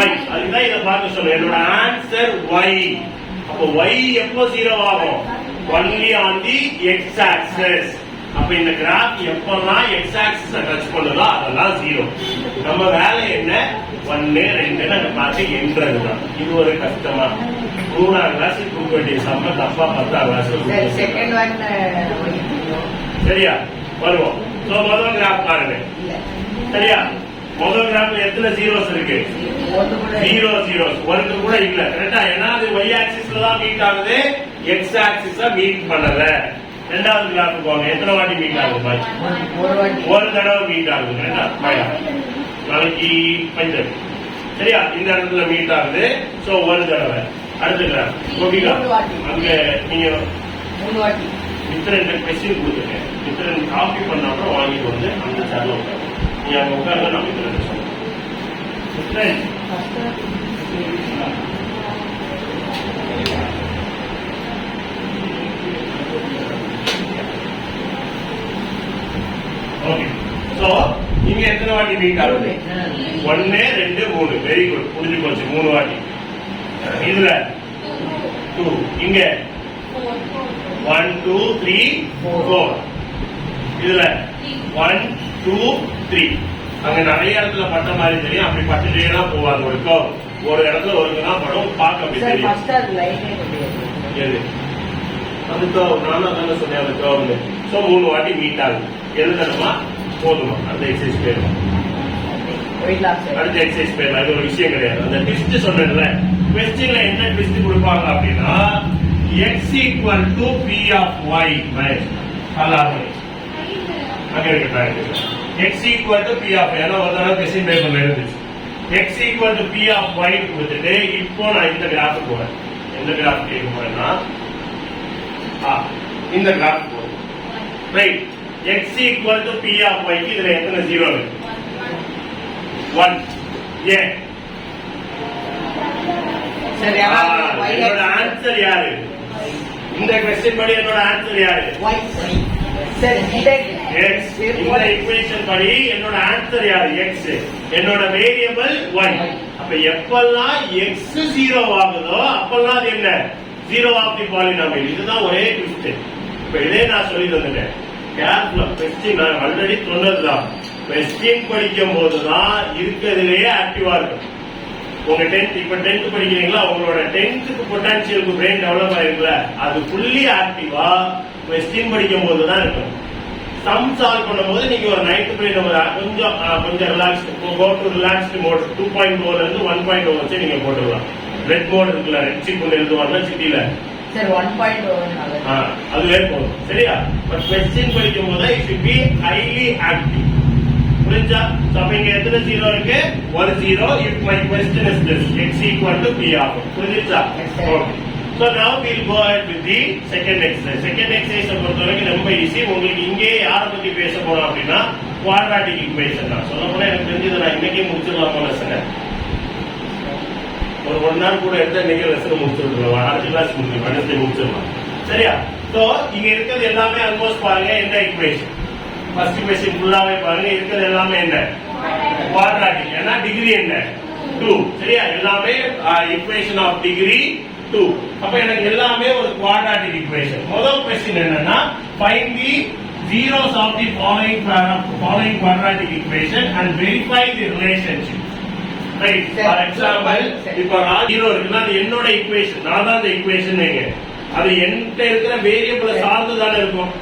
y. அதுதான் இதை பார்க்க சொல்லுங்க. என்னோட ஆன்சர் y. அப்போ y எப்போ 0 ஆகும்? Only on the x axis. அப்ப இந்த கிராஃப் எப்பெல்லாம் x axis டச் பண்ணுதோ அதெல்லாம் 0. நம்ம வேலை என்ன? 1 2 நாங்க பார்த்து என்றதுதான். இது ஒரு கஷ்டமா 3ஆம் கிளாஸ் கொடுக்க வேண்டிய சம்ம தப்பா 10ஆம் கிளாஸ். செகண்ட் ஒன் சரியா வருவோம். சோ முதல் கிராஃப் பாருங்க. சரியா முதல் கிராஃப்ல எத்தனை ஜீரோஸ் இருக்கு? 0 ஜீரோஸ். ஒருக்கு கூட இல்ல. கரெக்டா? ஏன்னா அது y ஆக்சிஸ்ல தான் மீட் ஆகுது, x ஆக்சிஸ்ல மீட் பண்ணல. ரெண்டாவது கிராஃப் போங்க. எத்தனை வாட்டி மீட் ஆகுது? ஒரு தடவை மீட் ஆகுது. கரெக்டா? பாயா நாளைக்கு பஞ்சம். சரியா இந்த இடத்துல மீட் ஆகுது. சோ ஒரு தடவை. அடுத்த கிராஃப் ஓகேங்களா? அங்க நீங்க 3 வாட்டி மித்திரன் கொஸ்டின் கொடுத்துருக்கேன். மித்திரன் காப்பி பண்ண அப்புறம் வாங்கிட்டு வந்து அந்த சேர்ல உட்காரு. நீ அங்க உட்காருங்க. நான் மித்திரன் சொல்றேன். மித்திரன் ஓகே. சோ இங்க எத்தனை வாட்டி மீட் ஆகுது? 1 2 3. Very good. புரிஞ்சு போச்சு. 3 வாட்டி. இதுல 2. இங்க 1 2 3 4. இதுல 1 2 3. அங்க நிறைய இடத்துல பட்ட மாதிரி தெரியும். அப்படி பட்டுட்டே போவாங்க. ஒரு இடத்துல ஒருங்கதான் படம் பார்க்க அப்படி தெரியும். எது அது கர்வ்? நானும் தானே சொன்னேன் அது கர்வ்னு. சோ 3 வாட்டி மீட் ஆகுது. எழுதணுமா? போதுமா? அந்த எக்ஸசைஸ் போயிடும். அடுத்த எக்ஸசைஸ் போயிடலாம். இது ஒரு விஷயம் கிடையாது. அந்த ட்விஸ்ட் சொன்னேன்ல, கொஸ்டின்ல என்ன ட்விஸ்ட் கொடுப்பாங்க அப்படின்னா x equal to p of y minus அல்லாமல் அங்க இருக்கு. x equal to p of ஏன்னா ஒரு தடவை கொஸ்டின் பேப்பர்ல இருந்துச்சு. x equal to p of y கொடுத்துட்டு இப்போ நான் இந்த கிராஃப் போறேன். எந்த கிராஃப் கேட்க போறேன்னா இந்த கிராஃப் போறேன். Right. x equal to p of y க்கு இதுல எத்தனை ஜீரோ இருக்கு? 1. ஏன் என்னோட ஆன்சர் யாரு? இந்த கொஸ்டின் படி என்னோட ஆன்சர் யாரு? x. இந்த ஈக்குவேஷன் படி என்னோட ஆன்சர் யாரு? x. என்னோட வேரியபிள் y. அப்ப எப்பெல்லாம் x 0 ஆகுதோ அப்பெல்லாம் அது என்ன? 0 ஆஃப் தி பாலினாமியல். இதுதான் ஒரே ட்விஸ்ட். இப்ப இதே நான் சொல்லி தந்துட்டேன். கேர்ஃபுல்லா கொஸ்டின் நான் ஆல்ரெடி சொன்னதுதான். கொஸ்டின் படிக்கும் போதுதான் இருக்கிறதுலயே ஆக்டிவா இருக்கும். உங்க 10th இப்ப 10th படிக்கிறீங்களா? உங்களோட 10th பொட்டன்ஷியலுக்கு பிரெயின் டெவலப் ஆயிருக்குல்ல, அது ஃபுல்லி ஆக்டிவா கொஸ்டின் படிக்கும் போதுதான் இருக்கும். சம் சால்வ் பண்ணும்போது நீங்க ஒரு 9th பிரெயின் கொஞ்சம் relaxed go to relaxed mode 2.0 இருந்து 1.0 வச்சு நீங்க போட்டுடலாம். ரெட் மோட் இருக்குல்ல, ரெட் சிப் கொண்டு எழுதுவாங்க சிட்டில. சரி 1.0 அதுவே போதும். சரியா? பட் கொஸ்டின் படிக்கும் போது it should be highly active. புரிஞ்சா? அப்ப இங்க எத்தனை ஜீரோ இருக்கு? ஒரு zero. If my question is this x equal to p ஆகும். புரிஞ்சா? ஓகே. சோ நவ we will go ahead with the second exercise. Second exercise பொறுத்தவரைக்கும் ரொம்ப ஈஸி. உங்களுக்கு இங்கே யார பத்தி பேச போறோம் அப்படின்னா குவாட்ராட்டிக் ஈக்குவேஷன் தான். சொல்ல போனா எனக்கு தெரிஞ்சது நான் இன்னைக்கே முடிச்சிடலாம் லெசனை. ஒரு 1 நாள் கூட எடுத்து இன்னைக்கு லெசன் முடிச்சிடலாம். அடுத்த கிளாஸ் முடிச்சிடலாம். சரியா? சோ இங்க இருக்கிறது எல்லாமே ஆல்மோஸ்ட் பாருங்க என்ன ஈக்குவேஷன். ஃபர்ஸ்ட் ஈக்குவேஷன் ஃபுல்லாவே பாருங்க. இருக்கிறது எல்லாமே என்ன? குவாட்ராட்டிக். ஏன்னா டிகிரி என்ன? 2. சரியா? எல்லாமே ஈக்குவேஷன் ஆஃப் டிகிரி 2. அப்ப எனக்கு எல்லாமே ஒரு குவாட்ராட்டிக் ஈக்குவேஷன். முதல் क्वेश्चन என்னன்னா find the zeros of the following quadratic equation and verify the relationship. Right. For example இப்போ 0 இருக்குன்னா அது என்னோட ஈக்குவேஷன். நான் தான் அந்த ஈக்குவேஷன். அது என்கிட்ட இருக்கிற வேரியபிளை சார்ந்து தானே இருக்கும்.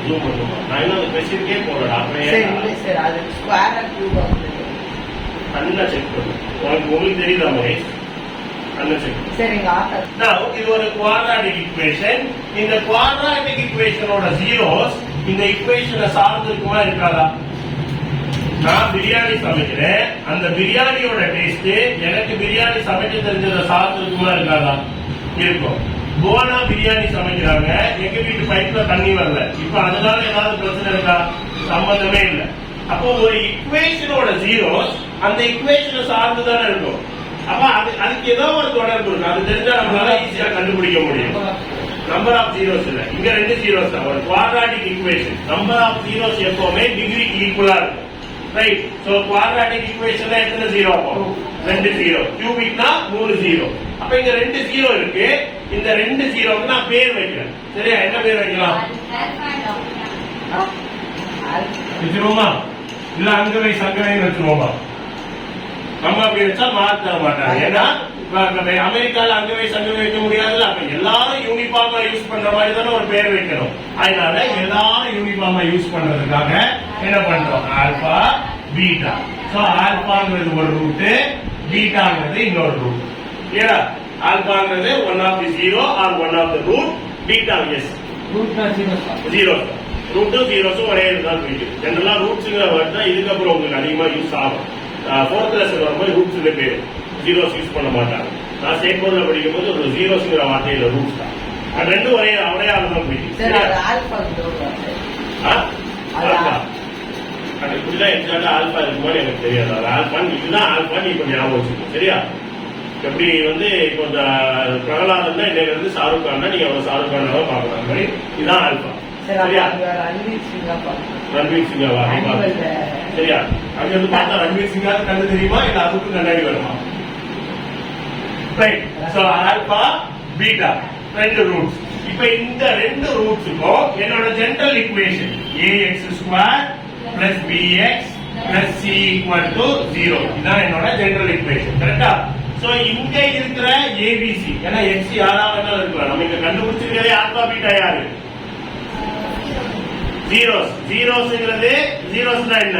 ஜூம் பண்ணுமா? நான் இன்னும் அந்த கொஸ்டின்கே போறேன். கண்ணா செக் பண்ணு. உங்களுக்கு தெரியுதா மகேஷ்? கண்ணா செக் பண்ணு. இது ஒரு குவாட்ராட்டிக் ஈக்குவேஷன். இந்த குவாட்ராட்டிக் ஈக்குவேஷனோட ஜீரோஸ் இந்த ஈக்குவேஷனை சார்ந்து இருக்குமா இருக்காதா? நான் பிரியாணி சமைக்கிறேன். அந்த பிரியாணியோட டேஸ்ட் எனக்கு பிரியாணி சமைக்க தெரிஞ்சதை சார்ந்து இருக்குமா இருக்காதா? இருக்கும். போனா பிரியாணி சமைக்கிறாங்க. எங்க வீட்டு பைப்ல தண்ணி வரல. இப்ப அதனால ஏதாவது பிரச்சனை இருக்கா? சம்பந்தமே இல்லை. அப்போ ஒரு ஈக்குவேஷனோட ஜீரோஸ் அந்த ஈக்குவேஷனை சார்ந்துதானே இருக்கும். அப்ப அதுக்கு ஏதோ ஒரு தொடர்பு இருக்கு. அது தெரிஞ்சா நம்மளால ஈஸியா கண்டுபிடிக்க முடியும். நம்பர் ஆஃப் ஜீரோஸ் இல்ல, இங்க 2 ஜீரோஸ் தான். ஒரு quadratic equation number of zeros எப்பவுமே டிகிரிக்கு ஈக்குவலா இருக்கும். ரைட். சோ குவாட்ராட்டிக் ஈக்குவேஷன்ல எத்தனை ஜீரோ ஆகும்? 2 ஜீரோ. கியூபிக்னா 3 ஜீரோ. அப்ப இங்க 2 ஜீரோ இருக்கு. இந்த 2 ஜீரோக்கு நான் பேர் வைக்கிறேன். சரியா? என்ன பேர் வைக்கலாம்? வச்சிருவோமா? இல்ல அங்க வச்சுருவோமா? நம்ம அப்படி வச்சா மார்க் தர மாட்டாங்க. ஏன்னா அமெரிக்கால அங்க வைக்க முடியாதுல்ல. அப்ப எல்லாரும் யூனிஃபார்மா யூஸ் பண்ற மாதிரி தானே ஒரு பேர் வைக்கணும். அதனால எல்லாரும் யூனிஃபார்மா யூஸ் பண்றதுக்காக என்ன பண்றோம், ஆல்பா பீட்டா. சோ ஆல்பாங்கிறது ஒரு ரூட், பீட்டாங்கிறது இன்னொரு ரூட். ஏன்னா ஆல்பாங்கிறது one of the zero or one of the root, beta is zero. ரூட்டும் ஜீரோஸும் ஒரே இதுதான் போயிட்டு. ஜெனரலா ரூட்ஸ்ங்கிற வேர்ட் தான் இதுக்கப்புறம் உங்களுக்கு அதிகமா யூஸ் ஆகும். ஃபோர்த் லெசன் வரும்போது ரூட்ஸ் பேரு, ஜீரோஸ் யூஸ் பண்ண மாட்டாங்க. நான் ஸ்டேட் போர்ட்ல படிக்கும் போது ஒரு ஜீரோஸ்ங்கிற வார்த்தையில ரூட்ஸ் தான். அது ரெண்டும் ஒரே ஆள் தான் போயிட்டு. இப்படிதான் எக்ஸாக்டா ஆல்பா இருக்குமான்னு எனக்கு தெரியாது. அது ஆல்பான் இதுதான் ஆல்பான் இப்ப ஞாபகம் வச்சுக்கணும். சரியா? எப்படி வந்து இப்போ பிரகலாதன் தான் இன்னைக்கு இருந்து ஷாருக் கான் தான், நீங்க அவர் ஷாருக் கான் தான் பாக்கலாம். மாதிரி இதுதான் ஆல்பா. சரியா? ரன்வீர் சிங்காவா? சரியா? அங்க இருந்து பார்த்தா ரன்வீர் சிங்கா கண்டு தெரியுமா இல்ல அதுக்கு கண்ணாடி வருமா? ஆல்பா பீட்டா ரெண்டு ரூட்ஸ். இப்ப இந்த ரெண்டு ரூட்ஸுக்கும் என்னோட general equation ax² plus bx plus c = 0. இதான் என்னோட ஜெனரல் ஈக்குவேஷன். கரெக்டா? சோ இங்க இருக்கிற abc, ஏன்னா x யாராவது இருக்கலாம், நம்ம இங்க கண்டுபிடிச்சிருக்கிறதே ஆல்பா பீட்டா யாரு? ஜீரோஸ். ஜீரோஸ்ங்கிறது ஜீரோஸ்னா என்ன?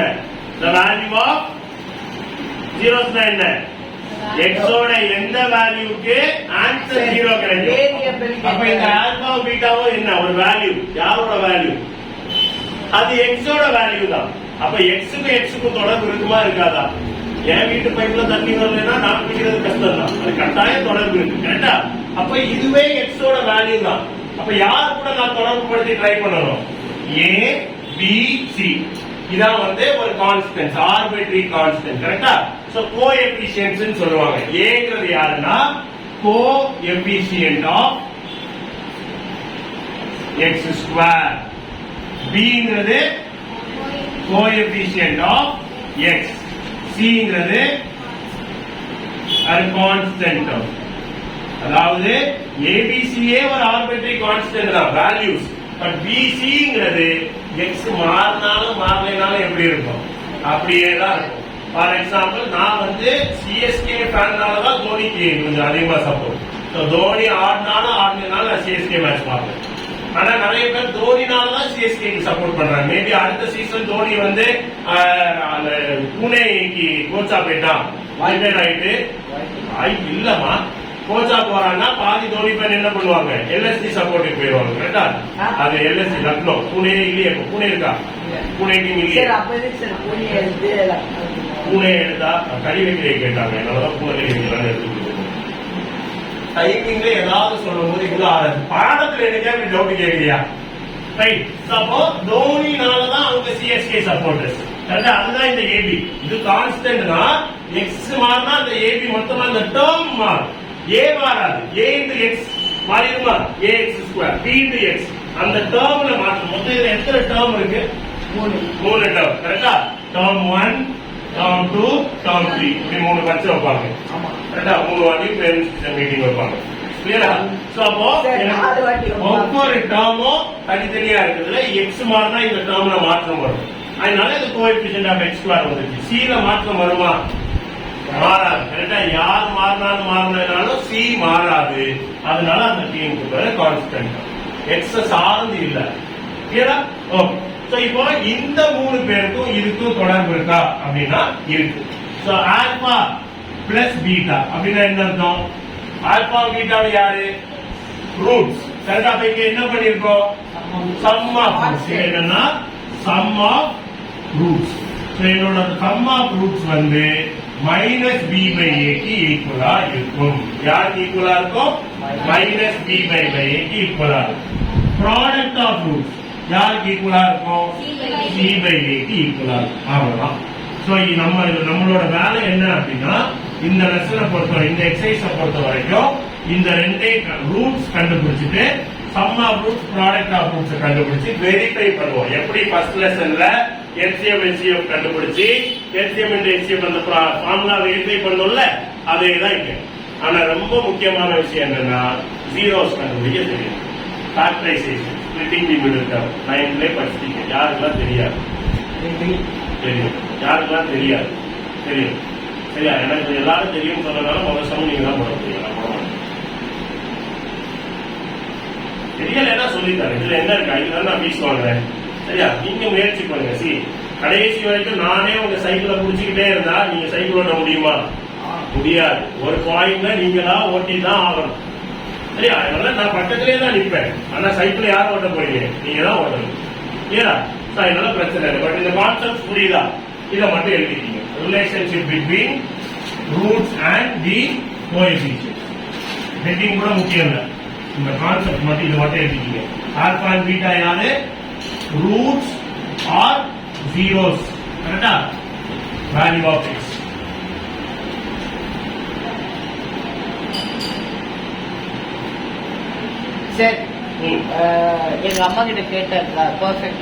the value of ஜீரோஸ்னா என்ன? x ஓட எந்த வேல்யூக்கு ஆன்சர் 0 கிடைக்கும். அப்ப இந்த ஆல்பா பீட்டாவோ என்ன ஒரு வேல்யூ, யாரோட வேல்யூ? அது x ஓட வேல்யூ தான். அப்ப x க்கு x க்கு தொடர்பு இருக்குமா இருக்காதா? என் வீட்டு பைப்ல தண்ணி வரலன்னா நான் குடிக்கிறது கஷ்டம் தான், அது கட்டாயம் தொடர்பு இருக்கு. கரெக்டா? அப்ப இதுவே x ஓட வேல்யூ தான். அப்ப யார் கூட நான் தொடர்பு படுத்தி ட்ரை பண்ணணும்? a b c. இதான் வந்து ஒரு கான்ஸ்டன்ட், ஆர்பிட்ரரி கான்ஸ்டன்ட். கரெக்டா? சோ கோஎஃபிஷியன்ட்ஸ் னு சொல்லுவாங்க. ஏங்கிறது யாருன்னா கோஎஃபிஷியன்ட் ஆஃப் x², bங்கிறது கோஎஃபிஷியன்ட் ஆஃப் x, cங்கிறது கான்ஸ்டன்ட். அதாவது ஏபிசியே ஒரு ஆர்பிட்ரரி கான்ஸ்டன்ட் தான், வேல்யூஸ். பட் பிசிங்கிறது எக்ஸ் மாறினாலும் மாறலைனாலும் எப்படி இருக்கும், அப்படியே தான் இருக்கும். ஃபார் எக்ஸாம்பிள் நான் வந்து சிஎஸ்கே ஃபேன்னாலதான் தோனிக்கு கொஞ்சம் அதிகமா சப்போர்ட். தோனி ஆடினாலும் ஆடினாலும் நான் சிஎஸ்கே மேட்ச் பார்ப்பேன். ஆனா நிறைய பேர் தோனினாலதான் சிஎஸ்கேக்கு சப்போர்ட் பண்றாங்க. மேபி அடுத்த சீசன் தோனி வந்து புனேக்கு கோச்சா போயிட்டான், ரிட்டையர்ட் ஆயிட்டு இல்லமா கோச்சா போறாங்கன்னா பாதி தோனி பேர் என்ன பண்ணுவாங்க, எல்எஸ்டி சப்போர்ட்டுக்கு போயிடுவாங்க. கரெக்டா? அது எல்எஸ்டி லக்னோ, புனே இல்லையே. பூனே இருக்கா? புனே டீம் இல்லையே. பூனே எடுத்தா கறி வைக்கிறே கேட்டாங்க, என்னாலதான் பூனை கறி வைக்கலாம்னு எடுத்துக்கிட்டு டைமிங்ல ஏதாவது சொல்லும் போது இவ்வளவு பாடத்துல எனக்கே அப்படி டவுட் கேட்கறியா? ரைட். அப்போ தோனினாலதான் அவங்க சிஎஸ்கே சப்போர்டர்ஸ். கரெக்டா? அதுதான் இந்த ஏபி. இது கான்ஸ்டன்ட்னா எக்ஸ் மாறினா அந்த ஏபி மொத்தமா அந்த டேர்ம் மாறும். ஏ மாறாது. ஏ இன்டு எக்ஸ் மாறிடுமா? ax², b இன்டு எக்ஸ் அந்த டேர்ம்ல மாற்றும். மொத்தம் இதுல எத்தனை டேர்ம் இருக்கு? 3 டேர்ம். கரெக்டா? டேர்ம் 1, டேர்ம் 2, டேர்ம் 3 இப்படி 3 வச்சு வைப்பாங்க. கரெக்டா? 3 வாட்டி பேரண்ட்ஸ் மீட்டிங் வைப்பாங்க. கிளியரா? சோ அப்போ ஒவ்வொரு டேர்மும் தனித்தனியா இருக்குதுல எக்ஸ் மாறினா இந்த டேர்ம்ல மாற்றம் வரும். அதனால இது கோஎஃபிஷியன்ட் ஆஃப் x² வந்துச்சு. c ல மாற்றம் வருமா? மாறாது. கரெக்டா? யார் மாறினாலும் சி மாறாது. அதனால அந்த டீமுக்கு பேரு கான்ஸ்டன்ட். எக்ஸ் சார்ந்து இல்ல. கிளியரா? ஓகே. சோ இப்போ இந்த 3 பேருக்கும் இதுக்கும் தொடர்பு இருக்கா அப்படின்னா இருக்கு. சோ ஆல்பா பிளஸ் பீட்டா அப்படின்னா என்ன அர்த்தம்? ஆல்பா பீட்டா யாரு? ரூட்ஸ். கரெக்டா? இங்க என்ன பண்ணிருக்கோம்? Sum of roots. என்னன்னா சம் ஆஃப் ரூட்ஸ். என்னோட சம் ஆஃப் ரூட்ஸ் வந்து மைனஸ் b பை a க்கு ஈக்குவலா இருக்கும். யாருக்கு ஈக்குவலா இருக்கும்? மைனஸ் b பை a க்கு ஈக்குவலா இருக்கும். ப்ராடக்ட் ஆஃப் ரூட்ஸ் யாருக்கு ஈக்குவலா இருக்கும்? c பை a க்கு ஈக்குவலா இருக்கும். அவ்வளவுதான். சோ நம்மளோட வேலை என்ன அப்படின்னா இந்த லெசனை பொறுத்தவரை, இந்த எக்ஸசைஸை பொறுத்த வரைக்கும் இந்த ரெண்டே ரூட்ஸ் கண்டுபிடிச்சிட்டு sum of roots product of roots கண்டுபிடிச்சு வெரிஃபை பண்ணுவோம். எப்படி ஃபர்ஸ்ட் லெசன்ல எல்சிஎம் HCF கண்டுபிடிச்சு எல்சிஎம் இன்டு HCF அந்த ஃபார்முலா வெரிஃபை பண்ணோம்ல, அதே தான் இங்க. ஆனா ரொம்ப முக்கியமான விஷயம் என்னன்னா ஜீரோஸ் கண்டுபிடிக்க தெரியும். Factorisation, splitting the middle term 9th படிச்சிட்டீங்க. யாருக்கெல்லாம் தெரியாது? தெரியும். யாருக்கெல்லாம் தெரியாது? தெரியும். சரியா? எனக்கு எல்லாரும் தெரியும் சொன்னதால முதல் சமம் நீங்க தான் போட முடியும், நான் போட மாட்டேன். தெரியலன்னா சொல்லித்தரேன். இதுல என்ன இருக்கா? இதுதான் நான் ஃபீஸ் வாங்குறேன். சரியா? நீங்க முயற்சி பண்ணுங்க. கடைசி வரைக்கும் நானே உங்க சைக்கிளை புடிச்சுக்கிட்டே இருந்தா நீங்க சைக்கிள் ஓட்ட முடியுமா? முடியாது. ஒரு பாயிண்ட்ல நீங்க தான் ஓட்டி தான் ஆகணும். சரியா? அதனால நான் பக்கத்திலே தான் நிற்பேன். ஆனா சைக்கிள் யாரும் ஓட்ட போறீங்க? நீங்க தான் ஓட்டணும். ஏன்னா அதனால பிரச்சனை இல்லை. பட் இந்த கான்செப்ட் புரியுதா? இதை மட்டும் எழுதிக்கீங்க. Relationship between roots and the coefficient. Heading கூட முக்கியம் இல்லை. இந்த கான்செப்ட் மட்டும் இது மட்டும் எழுதிக்கீங்க. ஆல்பா அண்ட் பீட்டா யாரு? Roots or zeros. கரெக்டா? Value of x. சார் எங்க அம்மா கிட்ட கேட்டேன், பர்ஃபெக்ட்